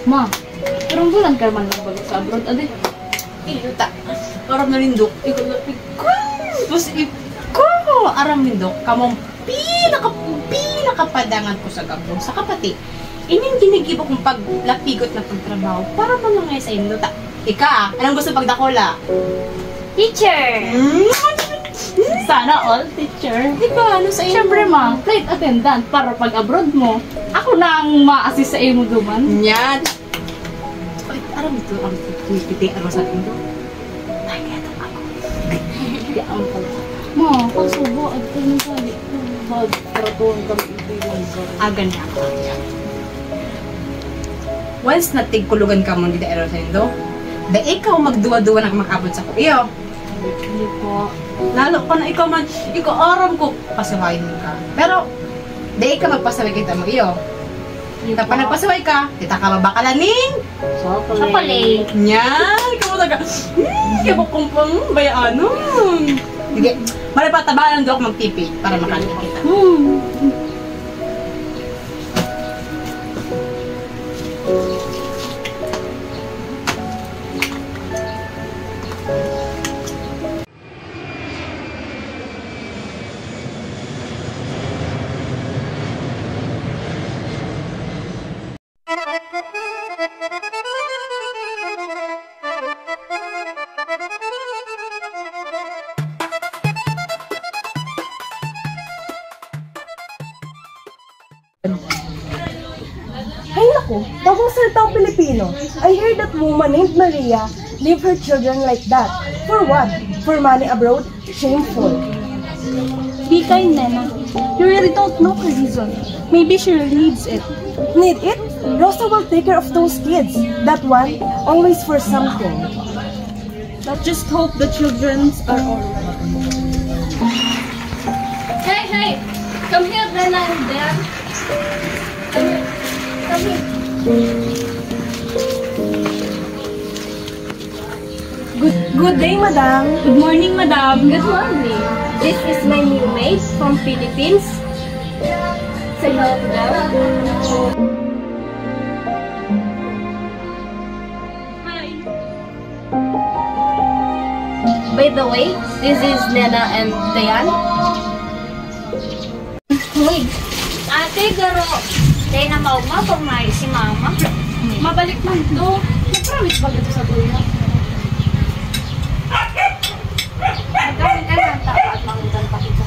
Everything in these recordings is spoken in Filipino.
Ma, parang bulan ka man lang bago sa abroad, ade. Iluta. Aram na lindok. Ikaw na Tapos ikaw. Aram lindok. Kamong pinakapadangan ko sa gabong. Sa kapati. Ining ginigibo kong paglapigot na pagtrabaho para man nga sa iluta. Ika, anong gusto pagdakola? Teacher! Sana all, teacher. Ikaw, ano sa iyo? Siyempre, ma, flight attendant para pag abroad mo. Ako na ang ma-assist sa iyo mo duman. Yan. Ay, aram ito. Ang piti ano sa akin doon. Ay, kaya ito ako. Kaya ang pala. Ma, pagsubo at kanyang sabi ko. Magtratuan kami ipiwan ko. Agan niya ako. Once na tigkulugan ka mo hindi aero sa indo, da ikaw magduwa-duwa na makabot sa iyo. Hindi po. Lalo pa na ikaw man, ikaw aram ko, pasawayin ka. Pero, da ikaw magpasaway kita mo iyo. Kapag nagpasaway ka, kita ka mabakalaning. Chocolate. Yan, ikaw talaga. Kaya mo kung pang bayaan. Sige, maripatabalan doon ako magpipi para makalit kita. Ay naku, bagong salitang Pilipino. I heard that woman named Maria leave her children like that. For what? For money abroad? Shameful. Be kind, Nena. You really don't know her reason. Maybe she really needs it. Need it? Rosa will take care of those kids. That one, always for something. Let's just hope the children's are alright. Hey! Come here, Nena and Dan. Come here. Good day, madam. Good morning, madam. Good morning. This is my new maid from Philippines. Say hello to them. Hi. By the way, this is Nena and Dayan. Uy, ate, garo. Dahil na mauma, si mama. Mabalik man to. Nag-promise ba ito sa dulo? Magkawin ka ng tao at mangutan pa kita.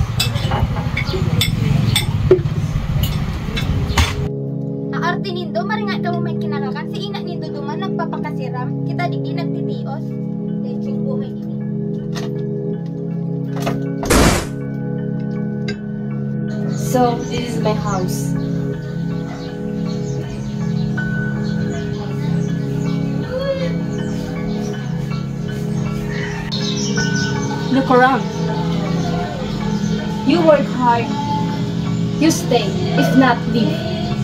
Aarte nindo, maringat ka mo may kinakakan. Si ina nindo duman, nagpapakasiram. Kita di nagtitios. Leching buhay ini. So, this is my house. Look around. You work hard. You stay. If not, leave.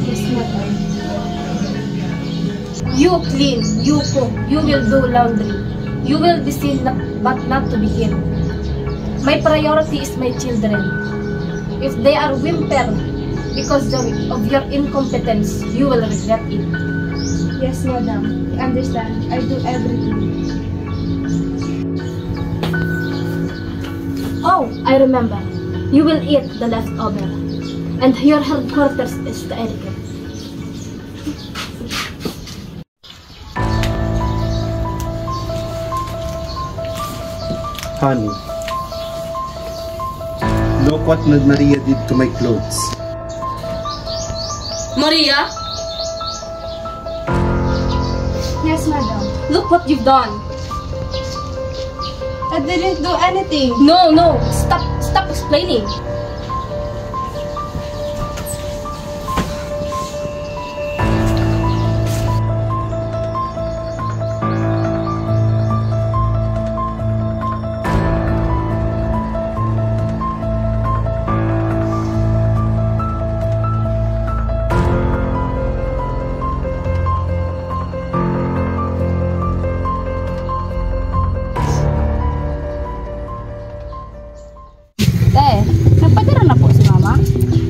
Yes, madam. You clean. You cook. You will do laundry. You will be seen but not to be heard. My priority is my children. If they are whimper because of your incompetence, you will regret it. Yes, madam. I understand. I do everything. Oh, I remember. You will eat the leftover. And your headquarters is the etiquette. Honey, look what Maria did to my clothes. Maria, Yes, madam. look what you've done. I didn't do anything. No, stop explaining.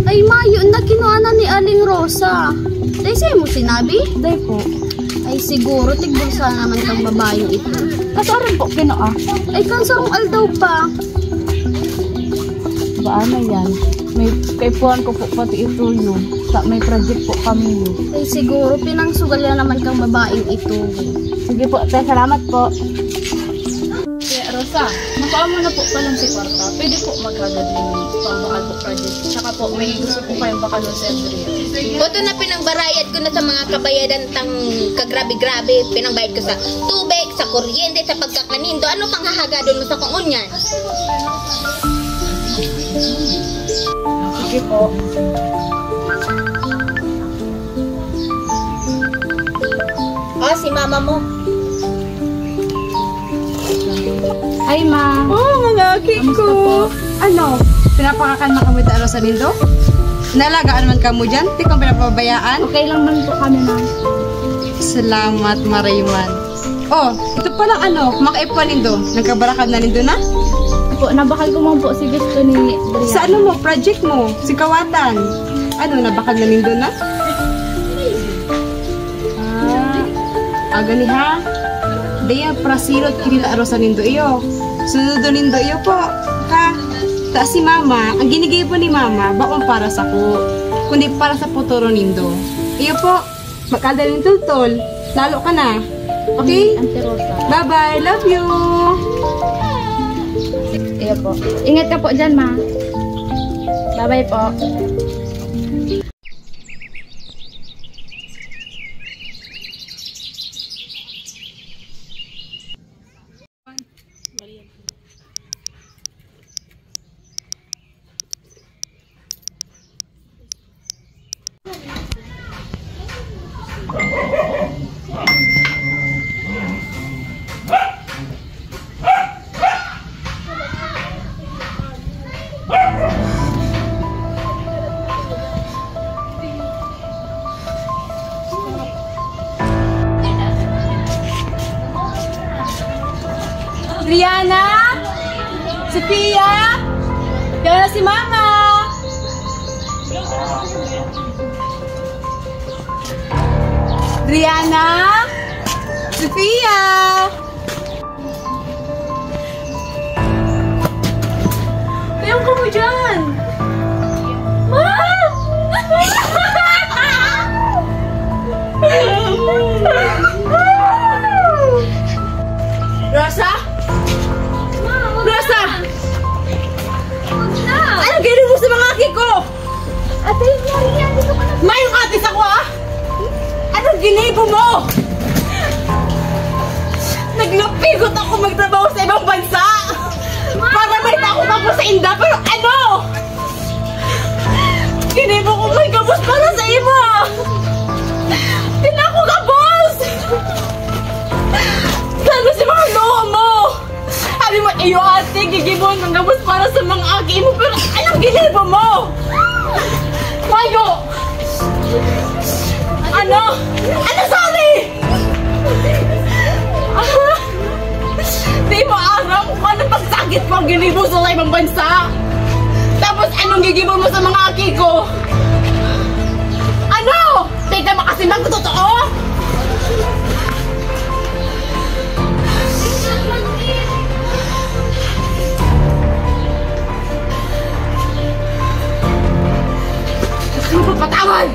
Ay, mayo na kinuha na ni Aling Rosa. Dahil sa'yo mo sinabi? Day po. Ay siguro, tigbulsa naman kang babaeng ito. Kasaran po, kinaa. Ay kansarong aldaw pa. Baana yan. May kaipuan ko po pati ito yun. May project po kami yun. Ay siguro, pinangsugal na naman kang babaeng ito. Sige po, te, salamat po. Kaya Rosa, mapaan mo na po pa lang si Kwarta. Pwede po maghagad ng pambakal po project. Tsaka po, may gusto po kayong bakal sa Andrea. Boto na pinangbarayad ko na sa mga kabayadan tang kagrabe-grabe. Pinangbayad ko sa tubig, sa kuryente, sa pagkakanindo. Ano pang hahagadon mo sa kung yan? Sige po. Oh, si mama mo. Hi, ma. Oh, mga ko. Ano? Pinapakakan na kami ta sa nindo? Nalagaan man ka mo dyan? Di kang pinapabayaan? Okay lang man po kami, ma. Salamat, Marayman. Oh, ito palang ano, makaipuan nindo. Nagkabarakan na nindo na? Po, nabakal ko mo po si gusto ni Brian. Sa ano mo, project mo, si Kawatan. Ano, nabakal na nindo na? Gani ha? Daya prasilot kinila arosa nindo iyo. Sunod nindo iyo po. Ha? Ta si mama, ang ginigay po ni mama, bakong para sa ko. Kundi para sa puturo nindo. Iyo po, makada ng tultol. Lalo ka na. Okay? Auntie Rosa. Bye-bye. Love you. Iyo po. Ingat ka po dyan, ma. Bye-bye po. Rihanna? Sophia? Kaya na si mama. Rihanna? Sophia? Kayong ka mo dyan? Rosa? Rosa! Ano gano'n mo sa mga aki ko? Ate, Maria, dito ka na. Mayong atis ako ah! Anong ginibo mo? Naglapigot ako magtrabaho sa ibang bansa! Para may takot ako sa inda, pero ano? Ginibo ko may gabos para sa iba! Tinako ka, boss! Lalo si mga luha mo! Sabi mo, iyo ate, gigibon ng gabos para sa mga aki mo, pero anong ginibo mo? Mayo! Ano? Ano sorry? Di mo aram kung ano pagsakit ko ang ginibo sa ibang bansa? Tapos anong gigibo mo sa mga aki ko? Ano? Teka makasimbang ko totoo? Gusto mo papatawan?